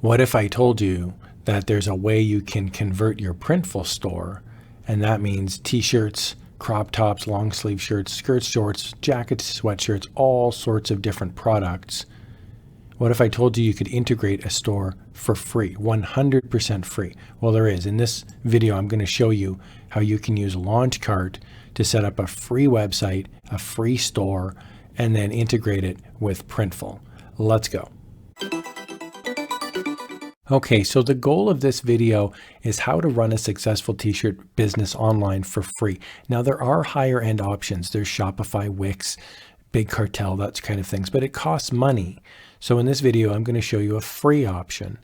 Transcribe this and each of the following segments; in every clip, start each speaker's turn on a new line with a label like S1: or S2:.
S1: What if I told you that there's a way you can convert your Printful store, and that means t-shirts, crop tops, long sleeve shirts, skirts, shorts, jackets, sweatshirts, all sorts of different products. What if I told you you could integrate a store for free, 100% free? Well, there is. In this video, I'm going to show you how you can use launchcart to set up a free website, a free store, and then integrate it with Printful. Let's go. Okay, so the goal of this video is how to run a successful t-shirt business online for free. Now, there are higher end options. There's Shopify, Wix, Big Cartel, that kind of things, but it costs money. So in this video, I'm going to show you a free option.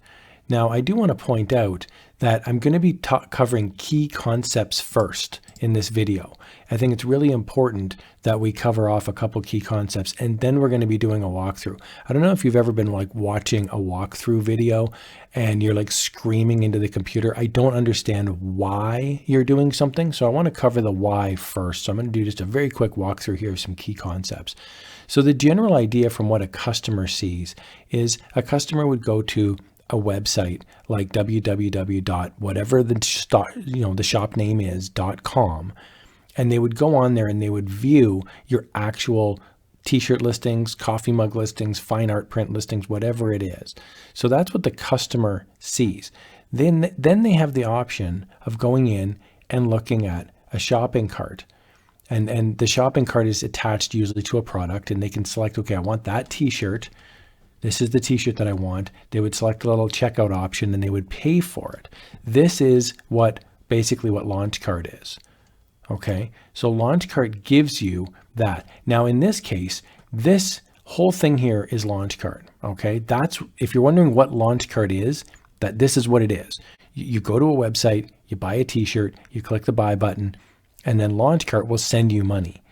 S1: Now, I do want to point out that I'm going to be covering key concepts first in this video. I think it's really important that we cover off a couple key concepts, and then we're going to be doing a walkthrough. I don't know if you've ever been like watching a walkthrough video and you're like screaming into the computer. I don't understand why you're doing something, so I want to cover the why first. So I'm going to do just a very quick walkthrough here of some key concepts. So the general idea from what a customer sees is a customer would go to a website like www.whatever the shop name is .com, and they would go on there and they would view your actual t-shirt listings, coffee mug listings, fine art print listings, whatever it is. So that's what the customer sees. Then they have the option of going in and looking at a shopping cart. And the shopping cart is attached usually to a product, and they can select, okay, I want that t-shirt. This is the t-shirt that I want. They would select a little checkout option and they would pay for it. This is basically what launchcart is. Okay, so launchcart gives you that. Now in this case, this whole thing here is launchcart. Okay, that's, if you're wondering what launchcart is, this is what it is. You go to a website, you buy a t-shirt, you click the buy button, and then launchcart will send you money.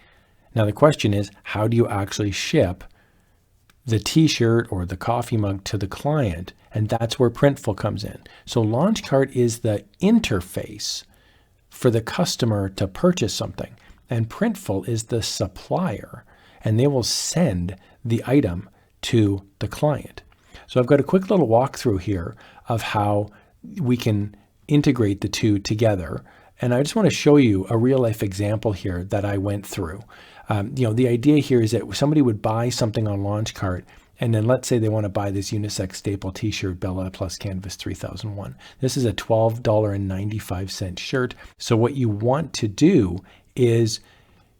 S1: Now the question is, how do you actually ship the t-shirt or the coffee mug to the client? And that's where Printful comes in. So launchcart is the interface for the customer to purchase something, and Printful is the supplier, and they will send the item to the client. So I've got a quick little walkthrough here of how we can integrate the two together. And I just want to show you a real life example here that I went through. The idea here is that somebody would buy something on launchcart, and then let's say they want to buy this unisex staple t-shirt, Bella Plus Canvas 3001. This is a $12.95 shirt. So what you want to do is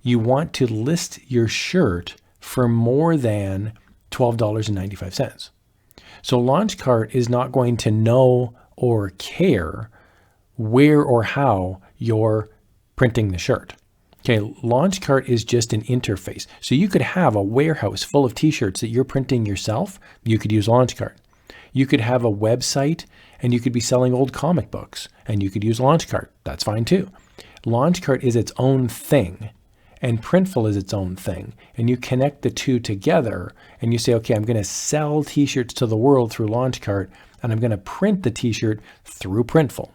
S1: you want to list your shirt for more than $12.95. So launchcart is not going to know or care where or how you're printing the shirt. Okay, launchcart is just an interface. So you could have a warehouse full of t-shirts that you're printing yourself. You could use launchcart. You could have a website and you could be selling old comic books and you could use launchcart. That's fine too. Launchcart is its own thing and Printful is its own thing. And you connect the two together and you say, okay, I'm going to sell t-shirts to the world through launchcart and I'm going to print the t-shirt through Printful.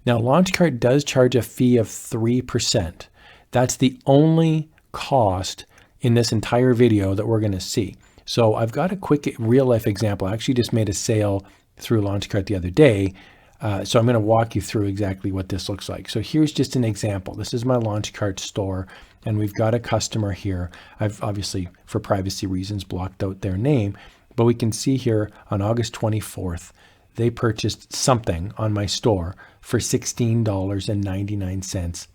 S1: Now, launchcart does charge a fee of 3%. That's the only cost in this entire video that we're going to see. So I've got a quick real life example. I actually just made a sale through launchcart the other day. So I'm going to walk you through exactly what this looks like. So here's just an example. This is my launchcart store, and we've got a customer here. I've obviously, for privacy reasons, blocked out their name, but we can see here on August 24th, they purchased something on my store for $16.99.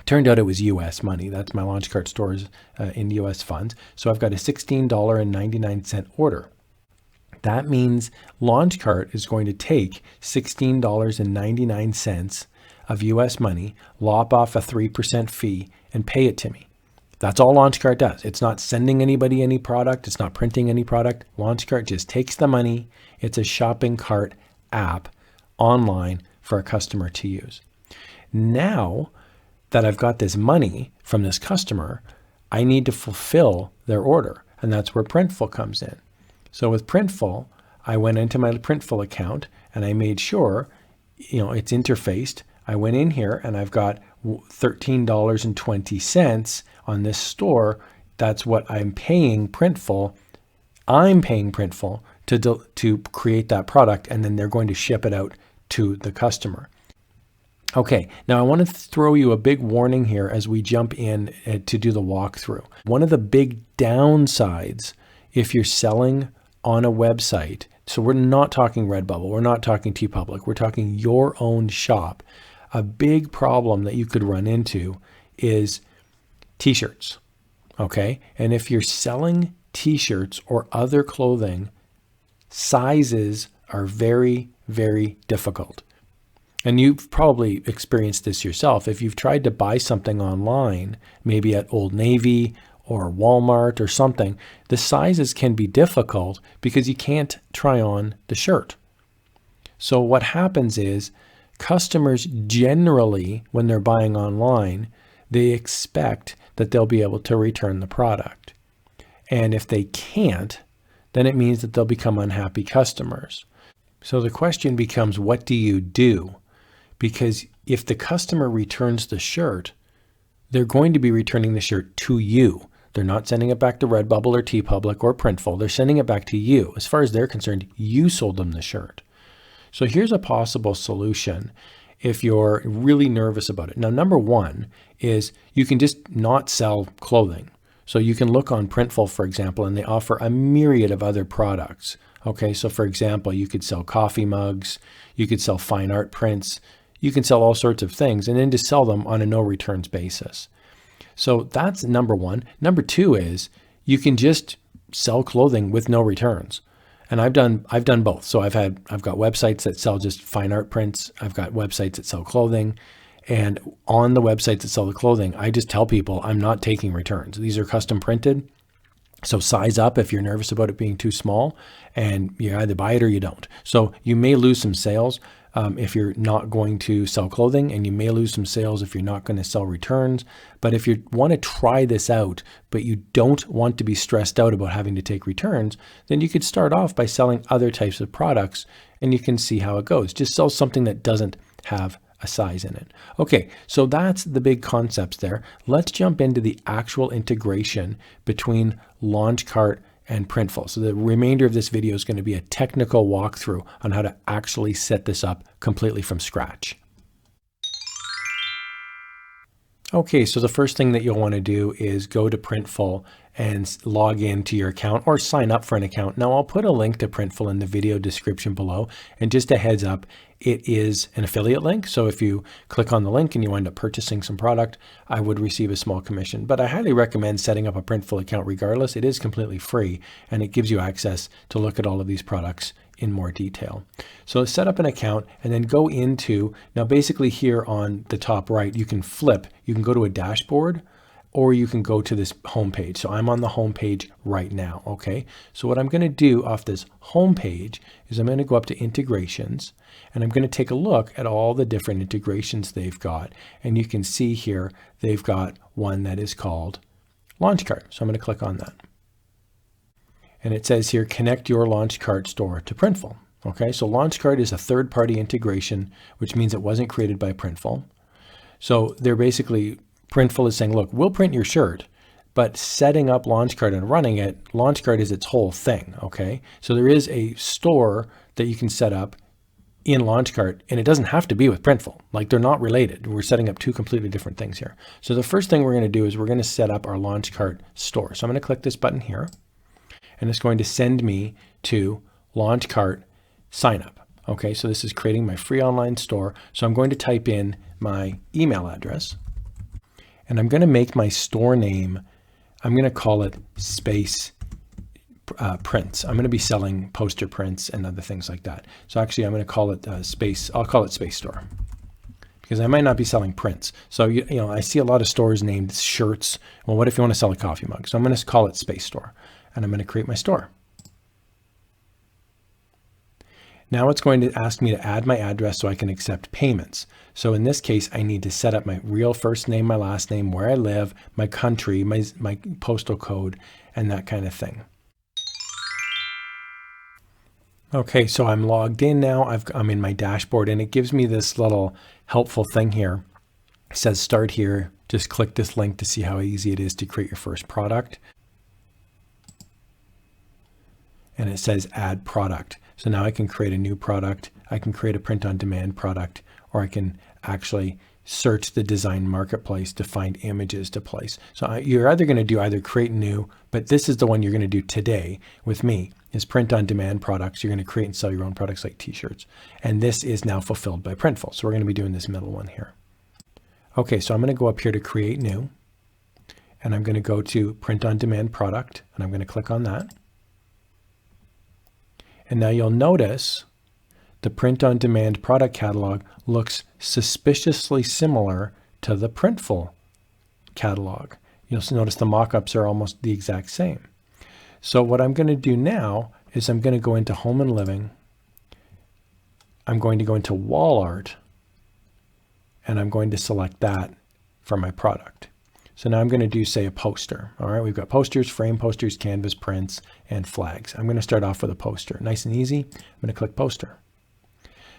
S1: Turned out it was US money. That's my launchcart stores in US funds. So I've got a $16.99 order. That means launchcart is going to take $16.99 of US money, lop off a 3% fee, and pay it to me. That's all launchcart does. It's not sending anybody any product. It's not printing any product. Launchcart just takes the money. It's a shopping cart app online for a customer to use. Now that I've got this money from this customer, I need to fulfill their order. And that's where Printful comes in. So with Printful, I went into my Printful account and I made sure, it's interfaced. I went in here and I've got $13.20 on this store. That's what I'm paying Printful. I'm paying Printful to create that product, and then they're going to ship it out to the customer. Okay, now I want to throw you a big warning here as we jump in to do the walkthrough. One of the big downsides if you're selling on a website, so we're not talking Redbubble, we're not talking TeePublic, we're talking your own shop. A big problem that you could run into is t-shirts, okay? And if you're selling t-shirts or other clothing, sizes are very, very difficult. And you've probably experienced this yourself. If you've tried to buy something online, maybe at Old Navy or Walmart or something, the sizes can be difficult because you can't try on the shirt. So what happens is customers generally, when they're buying online, they expect that they'll be able to return the product. And if they can't, then it means that they'll become unhappy customers. So the question becomes, what do you do? Because if the customer returns the shirt, they're going to be returning the shirt to you. They're not sending it back to Redbubble or TeePublic or Printful. They're sending it back to you. As far as they're concerned, you sold them the shirt. So here's a possible solution if you're really nervous about it. Now, number one is you can just not sell clothing. So you can look on Printful, for example, and they offer a myriad of other products. Okay, so for example, you could sell coffee mugs, you could sell fine art prints, you can sell all sorts of things, and then just sell them on a no returns basis. So that's number one. Number two is you can just sell clothing with no returns. And I've done both. So I've got websites that sell just fine art prints. I've got websites that sell clothing. And on the websites that sell the clothing, I just tell people I'm not taking returns. These are custom printed. So size up if you're nervous about it being too small, and you either buy it or you don't. So you may lose some sales if you're not going to sell clothing, and you may lose some sales if you're not going to sell returns. But if you want to try this out, but you don't want to be stressed out about having to take returns, then you could start off by selling other types of products, and you can see how it goes. Just sell something that doesn't have a size in it. Okay, so that's the big concepts there. Let's jump into the actual integration between Launchcart and Printful. So the remainder of this video is going to be a technical walkthrough on how to actually set this up completely from scratch. Okay, so the first thing that you'll want to do is go to Printful and log into your account or sign up for an account. Now I'll put a link to Printful in the video description below, and just a heads up, it is an affiliate link. So if you click on the link and you end up purchasing some product, I would receive a small commission. But I highly recommend setting up a Printful account regardless. It is completely free, and it gives you access to look at all of these products in more detail. So set up an account and then go into, now basically here on the top right, you can go to a dashboard, or you can go to this home page. So I'm on the home page right now, okay? So what I'm gonna do off this home page is I'm gonna go up to integrations, and I'm gonna take a look at all the different integrations they've got. And you can see here, they've got one that is called Launchcart. So I'm gonna click on that. And it says here, connect your Launchcart store to Printful. Okay, so Launchcart is a third-party integration, which means it wasn't created by Printful. So they're basically, Printful is saying, look, we'll print your shirt, but setting up Launchcart and running it, Launchcart is its whole thing, okay? So there is a store that you can set up in Launchcart, and it doesn't have to be with Printful. Like, they're not related. We're setting up two completely different things here. So the first thing we're gonna do is we're gonna set up our Launchcart store. So I'm gonna click this button here, and it's going to send me to Launchcart sign up. Okay, so this is creating my free online store. So I'm going to type in my email address, and I'm going to make my store name, I'm going to call it Space Prints. I'm going to be selling poster prints and other things like that. So actually I'm going to call it I'll call it Space Store, because I might not be selling prints. So, you know, I see a lot of stores named shirts. Well, what if you want to sell a coffee mug? So I'm going to call it Space Store, and I'm going to create my store. Now it's going to ask me to add my address so I can accept payments. So in this case, I need to set up my real first name, my last name, where I live, my country, my postal code, and that kind of thing. Okay, so I'm logged in now. I'm in my dashboard, and it gives me this little helpful thing here. It says start here. Just click this link to see how easy it is to create your first product. and it says add product. So now I can create a new product. I can create a print on demand product, or I can actually search the design marketplace to find images to place. So you're either going to do either create new, but this is the one you're going to do today with me, is print on demand products. You're going to create and sell your own products like t-shirts. And this is now fulfilled by Printful. So we're going to be doing this middle one here. Okay, so I'm going to go up here to create new, and I'm going to go to print on demand product, and I'm going to click on that. And now you'll notice the print on demand product catalog looks suspiciously similar to the Printful catalog. You'll notice the mock-ups are almost the exact same. So what I'm going to do now is I'm going to go into home and living. I'm going to go into wall art, and I'm going to select that for my product. So now I'm going to do, say, a poster. All right, we've got posters, frame posters, canvas prints, and flags. I'm going to start off with a poster. Nice and easy. I'm going to click poster.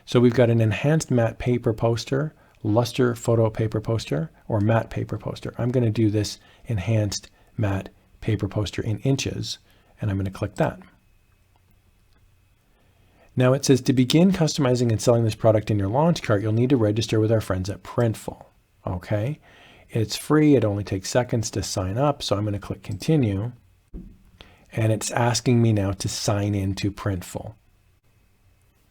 S1: So we've got an enhanced matte paper poster, luster photo paper poster, or matte paper poster. I'm going to do this enhanced matte paper poster in inches, and I'm going to click that. Now it says to begin customizing and selling this product in your launch cart, you'll need to register with our friends at Printful. Okay, it's free. It only takes seconds to sign up. So I'm going to click continue, and it's asking me now to sign into Printful.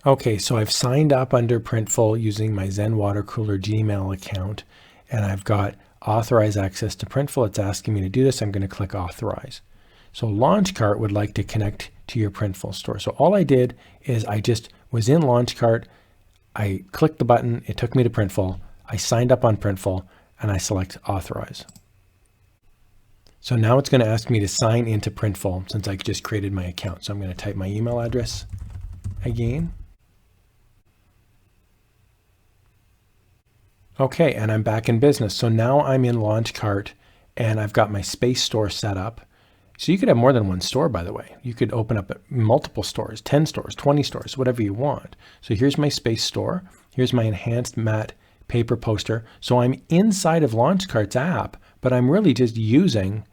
S1: Okay, so I've signed up under Printful using my Zen Watercooler Gmail account, and I've got authorize access to Printful. It's asking me to do this. I'm going to click authorize. So Launchcart would like to connect to your Printful store. So all I did is I just was in Launchcart. I clicked the button. It took me to Printful. I signed up on Printful, and I select authorize. So now it's going to ask me to sign into Printful since I just created my account. So I'm going to type my email address again. Okay, and I'm back in business. So now I'm in Launchcart, and I've got my space store set up. So you could have more than one store, by the way. You could open up multiple stores, 10 stores, 20 stores, whatever you want. So here's my space store. Here's my enhanced matte paper poster. So I'm inside of Launchcart's app, but I'm really just using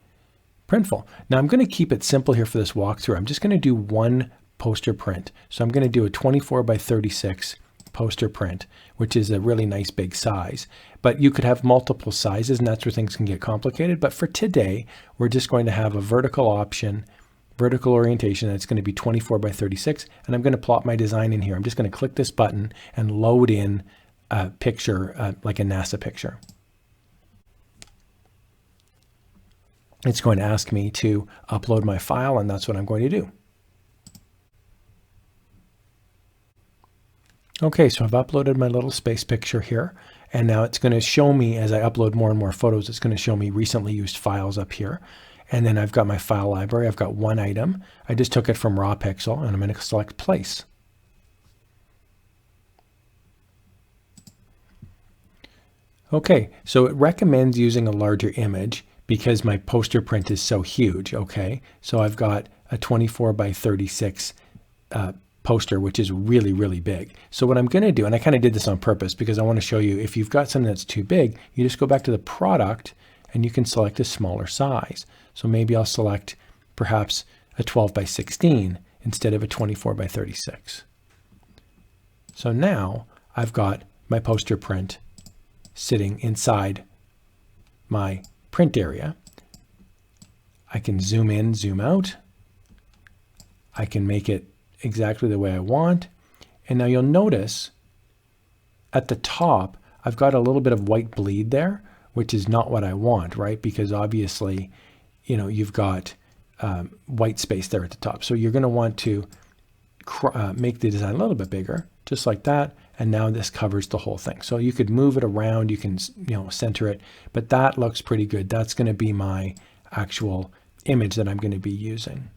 S1: Printful. Now I'm going to keep it simple here for this walkthrough. I'm just going to do one poster print. So I'm going to do a 24 by 36 poster print, which is a really nice big size. But you could have multiple sizes, and that's where things can get complicated. But for today, we're just going to have a vertical option, vertical orientation, that's going to be 24 by 36. And I'm going to plot my design in here. I'm just going to click this button and load in a picture, like a NASA picture. It's going to ask me to upload my file, and that's what I'm going to do. Okay, so I've uploaded my little space picture here, and now it's going to show me, as I upload more and more photos, it's going to show me recently used files up here. And then I've got my file library. I've got one item. I just took it from raw pixel, and I'm going to select place. Okay, so it recommends using a larger image because my poster print is so huge. Okay, so I've got a 24 by 36 poster, which is really, really big. So what I'm going to do, and I kind of did this on purpose because I want to show you, if you've got something that's too big, you just go back to the product and you can select a smaller size. So maybe I'll select perhaps a 12 by 16 instead of a 24 by 36. So now I've got my poster print sitting inside my print area. I can zoom in, zoom out. I can make it exactly the way I want. And now you'll notice at the top, I've got a little bit of white bleed there, which is not what I want, right? Because obviously, you know, you've got white space there at the top. So you're going to want to make the design a little bit bigger, just like that. And now this covers the whole thing. So you could move it around, you can, you know, center it, but that looks pretty good. That's going to be my actual image that I'm going to be using.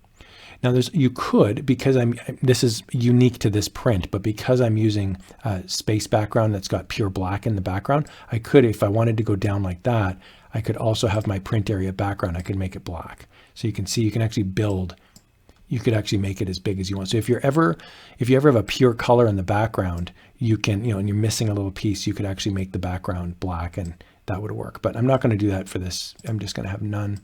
S1: Now you could, because this is unique to this print, but because I'm using a space background that's got pure black in the background, I could, if I wanted to go down like that, I could also have my print area background. I could make it black. So you can see, you can actually build, you could actually make it as big as you want. So if you ever have a pure color in the background, you can, you know, and you're missing a little piece, you could actually make the background black, and that would work. But I'm not going to do that for this. I'm just going to have none.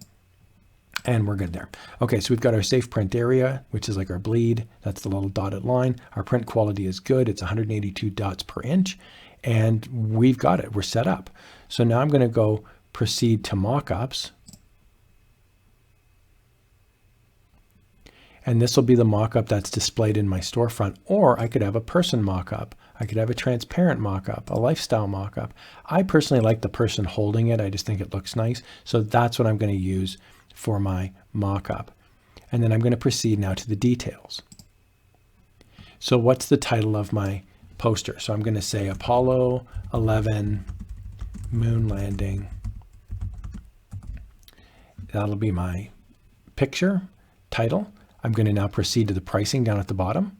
S1: And we're good there. Okay, so we've got our safe print area, which is like our bleed. That's the little dotted line. Our print quality is good. It's 182 dots per inch. And we've got it. We're set up. So now I'm going to go proceed to mockups. And this will be the mockup that's displayed in my storefront. Or I could have a person mockup. I could have a transparent mockup, a lifestyle mockup. I personally like the person holding it. I just think it looks nice. So that's what I'm going to use for my mockup. And then I'm going to proceed now to the details. So what's the title of my poster? So I'm going to say Apollo 11 moon landing. That'll be my picture title. I'm going to now proceed to the pricing down at the bottom.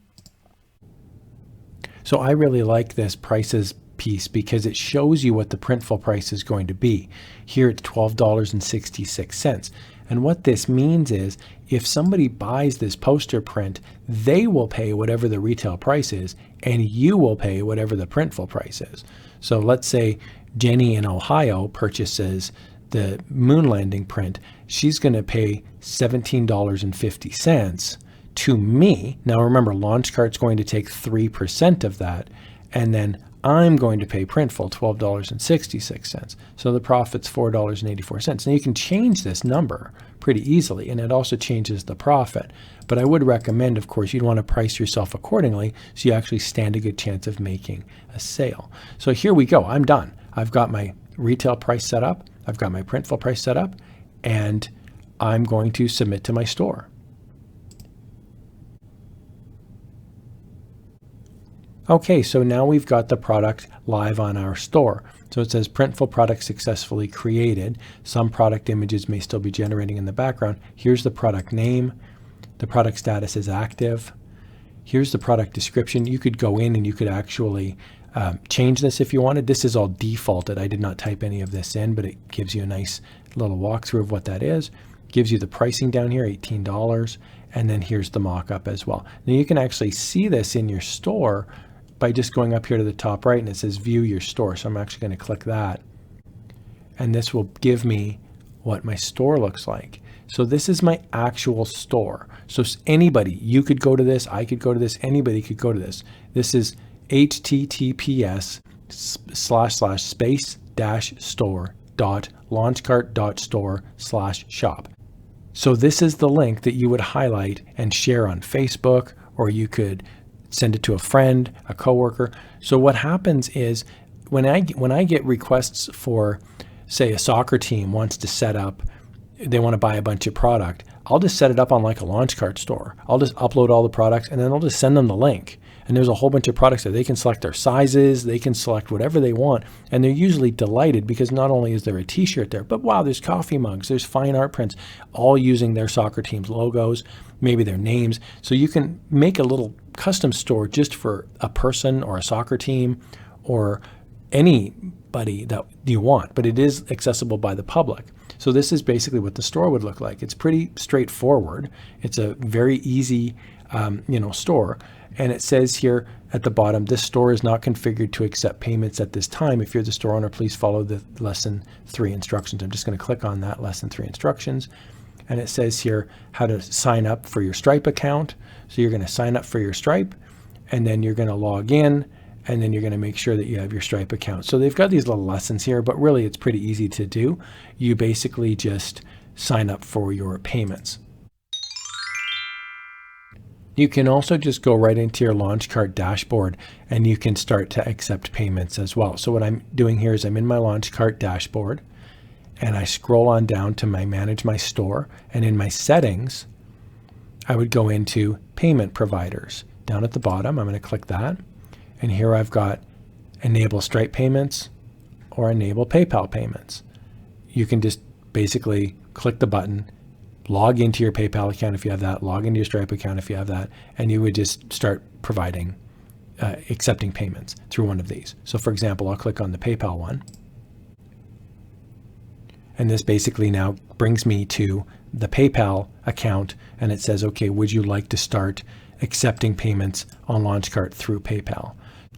S1: So I really like this prices piece because it shows you what the Printful price is going to be. Here it's $12.66. And what this means is if somebody buys this poster print, they will pay whatever the retail price is, and you will pay whatever the Printful price is. So let's say Jenny in Ohio purchases the moon landing print. She's going to pay $17.50 to me. Now remember, launchcart's going to take 3% of that, and then I'm going to pay Printful $12.66. So the profit's $4.84. Now you can change this number pretty easily, and it also changes the profit. But I would recommend, of course, you'd want to price yourself accordingly so you actually stand a good chance of making a sale. So here we go. I'm done. I've got my retail price set up. I've got my Printful price set up, and I'm going to submit to my store. Okay, so now we've got the product live on our store. So it says Printful product successfully created. Some product images may still be generating in the background. Here's the product name. The product status is active. Here's the product description. You could go in and you could actually change this if you wanted. This is all defaulted. I did not type any of this in, but it gives you a nice little walkthrough of what that is. Gives you the pricing down here, $18. And then here's the mock-up as well. Now you can actually see this in your store by just going up here to the top right, and it says view your store. So I'm actually going to click that, and this will give me what my store looks like. So this is my actual store. So anybody, you could go to this, I could go to this, anybody could go to this. This is https://space-store.launchcart.store/shop. So this is the link that you would highlight and share on Facebook, or you could send it to a friend, a coworker. So what happens is when I get requests for, say, a soccer team wants to set up, they want to buy a bunch of product, I'll just set it up on like a launchcart store. I'll just upload all the products, and then I'll just send them the link. And there's a whole bunch of products that they can select their sizes, they can select whatever they want. And they're usually delighted because not only is there a t-shirt there, but wow, there's coffee mugs, there's fine art prints, all using their soccer team's logos, maybe their names. So you can make a little custom store just for a person or a soccer team or anybody that you want, but it is accessible by the public. So this is basically what the store would look like. It's pretty straightforward. It's a very easy, store. And it says here at the bottom, this store is not configured to accept payments at this time. If you're the store owner, please follow the lesson 3 instructions. I'm just going to click on that lesson 3 instructions. And it says here how to sign up for your Stripe account. So you're going to sign up for your Stripe, and then you're going to log in, and then you're going to make sure that you have your Stripe account. So they've got these little lessons here, but really it's pretty easy to do. You basically just sign up for your payments. You can also just go right into your launchcart dashboard, and you can start to accept payments as well. So what I'm doing here is I'm in my launchcart dashboard, and I scroll on down to manage my store, and in my settings, I would go into payment providers. Down at the bottom, I'm going to click that, and here I've got enable Stripe payments or enable PayPal payments. You can just basically click the button, log into your PayPal account if you have that, log into your Stripe account if you have that, and you would just start providing, accepting payments through one of these. So for example, I'll click on the PayPal one. And this basically now brings me to the PayPal account, and it says, okay, would you like to start accepting payments on launchcart through PayPal?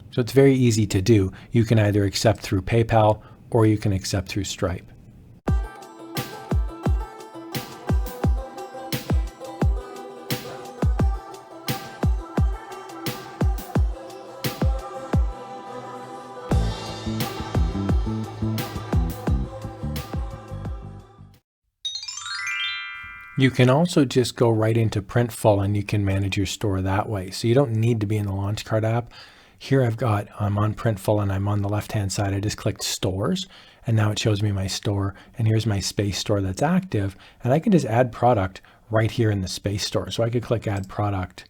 S1: So it's very easy to do. You can either accept through PayPal or you can accept through Stripe. You can also just go right into Printful and you can manage your store that way. So you don't need to be in the Launchcart app. Here I'm on Printful and I'm on the left-hand side. I just clicked stores and now it shows me my store. And here's my space store that's active. And I can just add product right here in the space store. So I could click add product.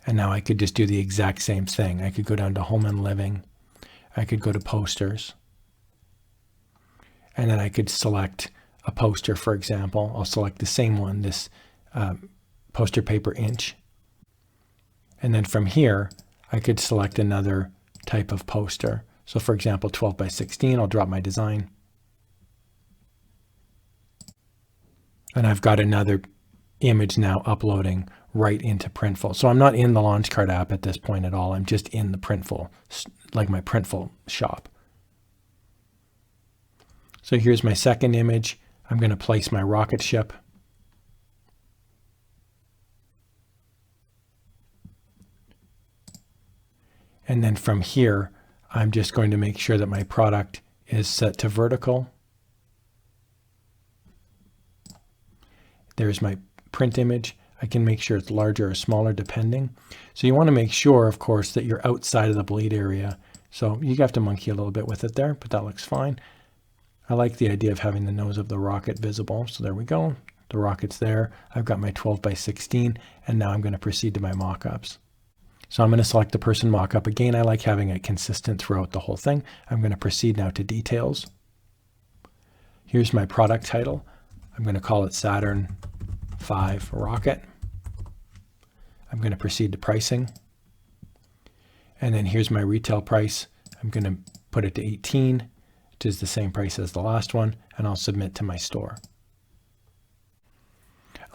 S1: And now I could just do the exact same thing. I could go down to home and living. I could go to posters. And then I could select a poster, for example. I'll select the same one, this poster paper inch. And then from here, I could select another type of poster. So for example, 12 by 16, I'll drop my design. And I've got another image now uploading right into Printful. So I'm not in the Launchcart app at this point at all. I'm just in the Printful, like my Printful shop. So here's my second image. I'm going to place my rocket ship. And then from here, I'm just going to make sure that my product is set to vertical. There's my print image. I can make sure it's larger or smaller depending. So you want to make sure, of course, that you're outside of the bleed area. So you have to monkey a little bit with it there, but that looks fine. I like the idea of having the nose of the rocket visible. So there we go. The rocket's there. I've got my 12 by 16, and now I'm going to proceed to my mock-ups. So I'm going to select the person mock-up. Again, I like having it consistent throughout the whole thing. I'm going to proceed now to details. Here's my product title. I'm going to call it Saturn V rocket. I'm going to proceed to pricing. And then here's my retail price. I'm going to put it to 18, which is the same price as the last one, and I'll submit to my store.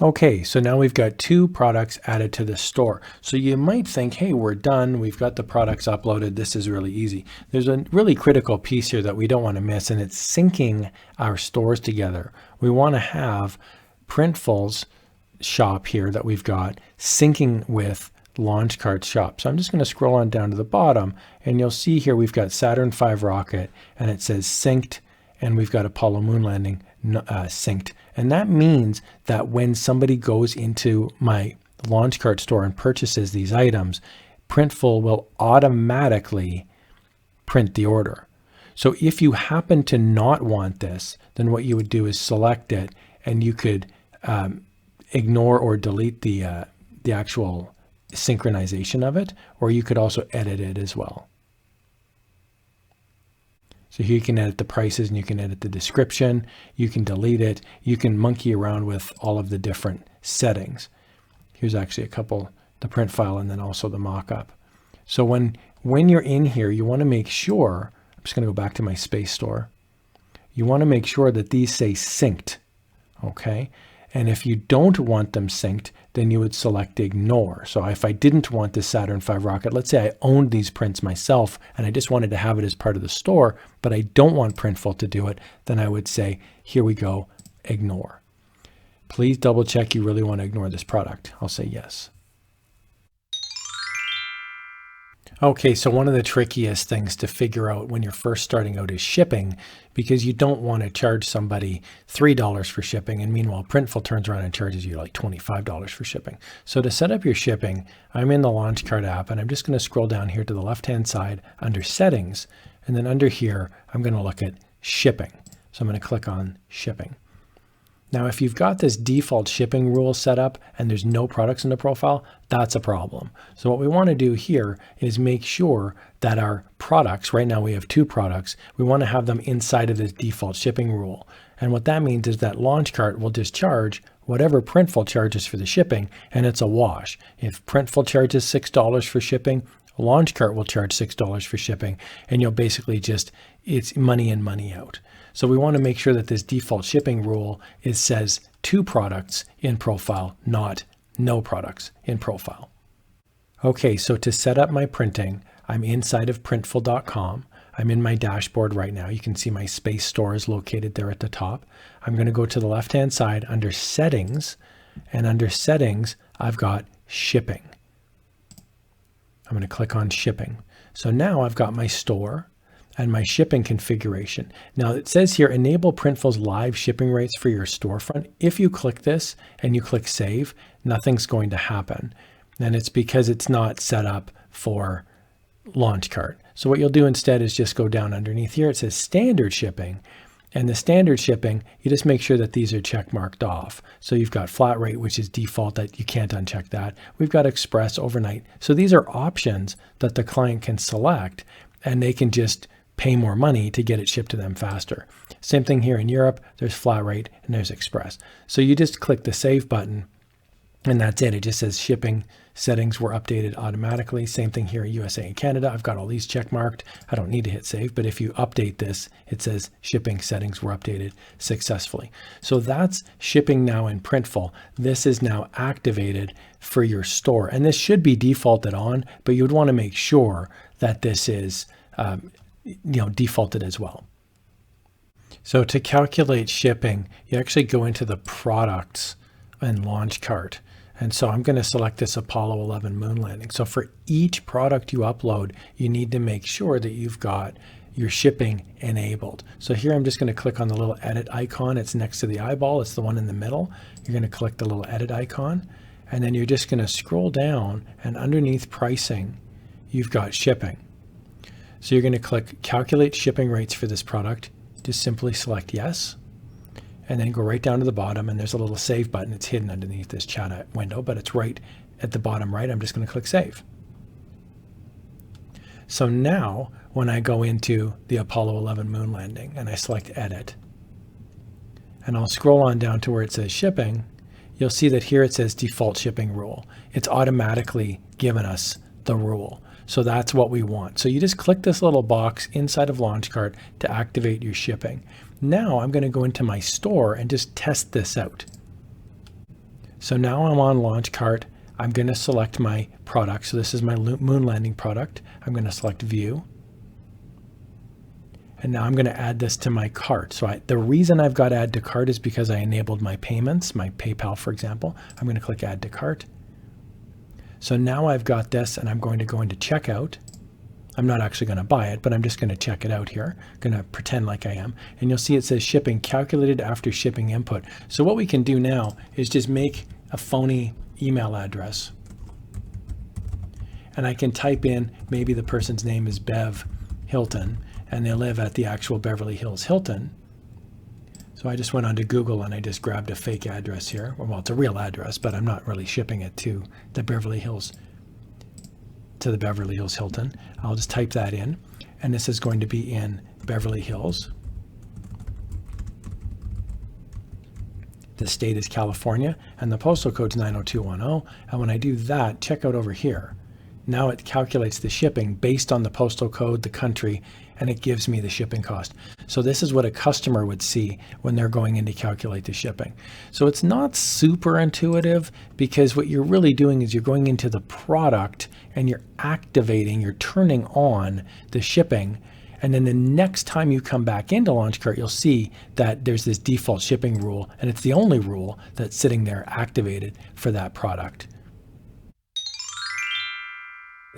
S1: Okay, so now we've got two products added to the store. So you might think, hey, we're done. We've got the products uploaded. This is really easy. There's a really critical piece here that we don't want to miss, and it's syncing our stores together. We want to have Printful's shop here that we've got syncing with Launchcart's shop. So I'm just going to scroll on down to the bottom, and you'll see here we've got Saturn V rocket, and it says synced, and we've got Apollo moon landing synced. And that means that when somebody goes into my Launchcart store and purchases these items, Printful will automatically print the order. So if you happen to not want this, then what you would do is select it, and you could ignore or delete the actual synchronization of it, or you could also edit it as well. So here you can edit the prices and you can edit the description, you can delete it, you can monkey around with all of the different settings. Here's actually a couple, the print file and then also the mock-up. So when you're in here, you want to make sure, I'm just going to go back to my space store. You want to make sure that these say synced, okay? And if you don't want them synced, then you would select ignore. So if I didn't want this Saturn V rocket, let's say I owned these prints myself and I just wanted to have it as part of the store, but I don't want Printful to do it, then I would say, here we go, ignore. Please double check you really want to ignore this product. I'll say yes. Okay, so one of the trickiest things to figure out when you're first starting out is shipping, because you don't want to charge somebody $3 for shipping, and meanwhile Printful turns around and charges you like $25 for shipping. So to set up your shipping, I'm in the Launchcart app, and I'm just going to scroll down here to the left-hand side under settings, and then under here, I'm going to look at shipping. So I'm going to click on shipping. Now, if you've got this default shipping rule set up and there's no products in the profile, that's a problem. So what we want to do here is make sure that our products, right now we have 2 products, we want to have them inside of this default shipping rule. And what that means is that Launchcart will just charge whatever Printful charges for the shipping, and it's a wash. If Printful charges $6 for shipping, Launchcart will charge $6 for shipping, and you'll basically just, it's money in, money out. So we want to make sure that this default shipping rule says 2 products in profile, not no products in profile. Okay, so to set up my printing, I'm inside of printful.com. I'm in my dashboard right now. You can see my space store is located there at the top. I'm going to go to the left-hand side under settings, and under settings, I've got shipping. I'm going to click on shipping. So now I've got my store. and my shipping configuration. Now it says here, enable Printful's live shipping rates for your storefront. If you click this and you click save, nothing's going to happen. And it's because it's not set up for launchcart. So what you'll do instead is just go down underneath here. It says standard shipping. And the standard shipping, you just make sure that these are check marked off. So you've got flat rate, which is default, that you can't uncheck that. We've got express, overnight. So these are options that the client can select, and they can just pay more money to get it shipped to them faster. Same thing here in Europe, there's flat rate and there's express. So you just click the save button and that's it. It just says shipping settings were updated automatically. Same thing here in USA and Canada. I've got all these check marked. I don't need to hit save, but if you update this, it says shipping settings were updated successfully. So that's shipping now in Printful. This is now activated for your store. And this should be defaulted on, but you would want to make sure that this is defaulted as well. So to calculate shipping, you actually go into the products and launch cart. And so I'm going to select this Apollo 11 moon landing. So for each product you upload, you need to make sure that you've got your shipping enabled. So here I'm just going to click on the little edit icon. It's next to the eyeball. It's the one in the middle. You're going to click the little edit icon, and then you're just going to scroll down, and underneath pricing, you've got shipping. So you're going to click calculate shipping rates for this product. Just simply select yes, and then go right down to the bottom, and there's a little save button. It's hidden underneath this chat window, but it's right at the bottom right. I'm just going to click save. So now when I go into the Apollo 11 moon landing and I select edit, and I'll scroll on down to where it says shipping, you'll see that here it says default shipping rule. It's automatically given us the rule. So that's what we want. So you just click this little box inside of launchcart to activate your shipping. Now I'm going to go into my store and just test this out. So now I'm on launchcart. I'm going to select my product. So this is my moon landing product. I'm going to select view. And now I'm going to add this to my cart. So the reason I've got add to cart is because I enabled my payments, my PayPal, for example. I'm going to click add to cart. So now I've got this, and I'm going to go into checkout. I'm not actually going to buy it, but I'm just going to check it out here. I'm going to pretend like I am. And you'll see it says shipping calculated after shipping input. So what we can do now is just make a phony email address. And I can type in, maybe the person's name is Bev Hilton, and they live at the actual Beverly Hills Hilton. So I just went onto Google and I just grabbed a fake address here. Well, it's a real address, but I'm not really shipping it to the Beverly Hills Hilton. I'll just type that in, and this is going to be in Beverly Hills. The state is California, and the postal code's 90210. And when I do that, check out over here. Now it calculates the shipping based on the postal code, the country, and it gives me the shipping cost. So this is what a customer would see when they're going in to calculate the shipping. So it's not super intuitive, because what you're really doing is you're going into the product and you're activating, you're turning on the shipping. And then the next time you come back into launchcart, you'll see that there's this default shipping rule, and it's the only rule that's sitting there activated for that product.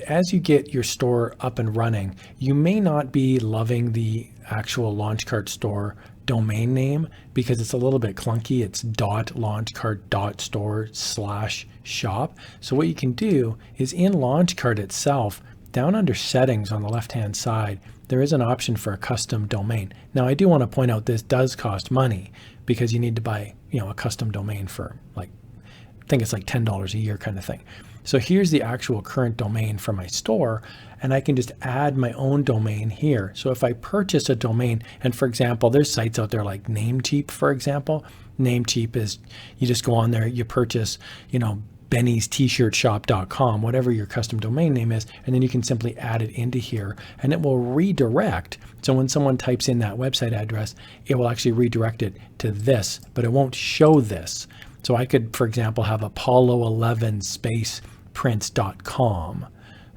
S1: As you get your store up and running, you may not be loving the actual launchcart store domain name because it's a little bit clunky. It's .launchcart.store/shop. So what you can do is in launchcart itself, down under settings on the left-hand side, there is an option for a custom domain. Now I do want to point out this does cost money because you need to buy, a custom domain for I think it's like $10 a year kind of thing. So here's the actual current domain for my store, and I can just add my own domain here. So if I purchase a domain, and for example, there's sites out there like Namecheap, for example. Namecheap is, you just go on there, you purchase, Benny'sT-shirtshop.com, whatever your custom domain name is, and then you can simply add it into here, and it will redirect. So when someone types in that website address, it will actually redirect it to this, but it won't show this. So I could, for example, have Apollo11spaceprints.com,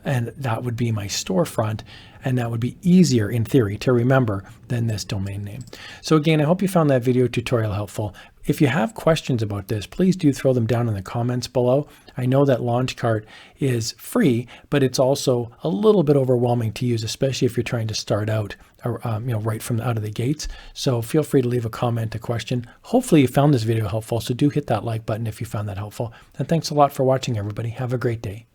S1: and that would be my storefront, and that would be easier in theory to remember than this domain name. So again, I hope you found that video tutorial helpful. if you have questions about this, please do throw them down in the comments below. I know that launchcart is free, but it's also a little bit overwhelming to use, especially if you're trying to start out right from out of the gates. So feel free to leave a comment, a question. Hopefully you found this video helpful, so do hit that like button if you found that helpful. And thanks a lot for watching, everybody. Have a great day.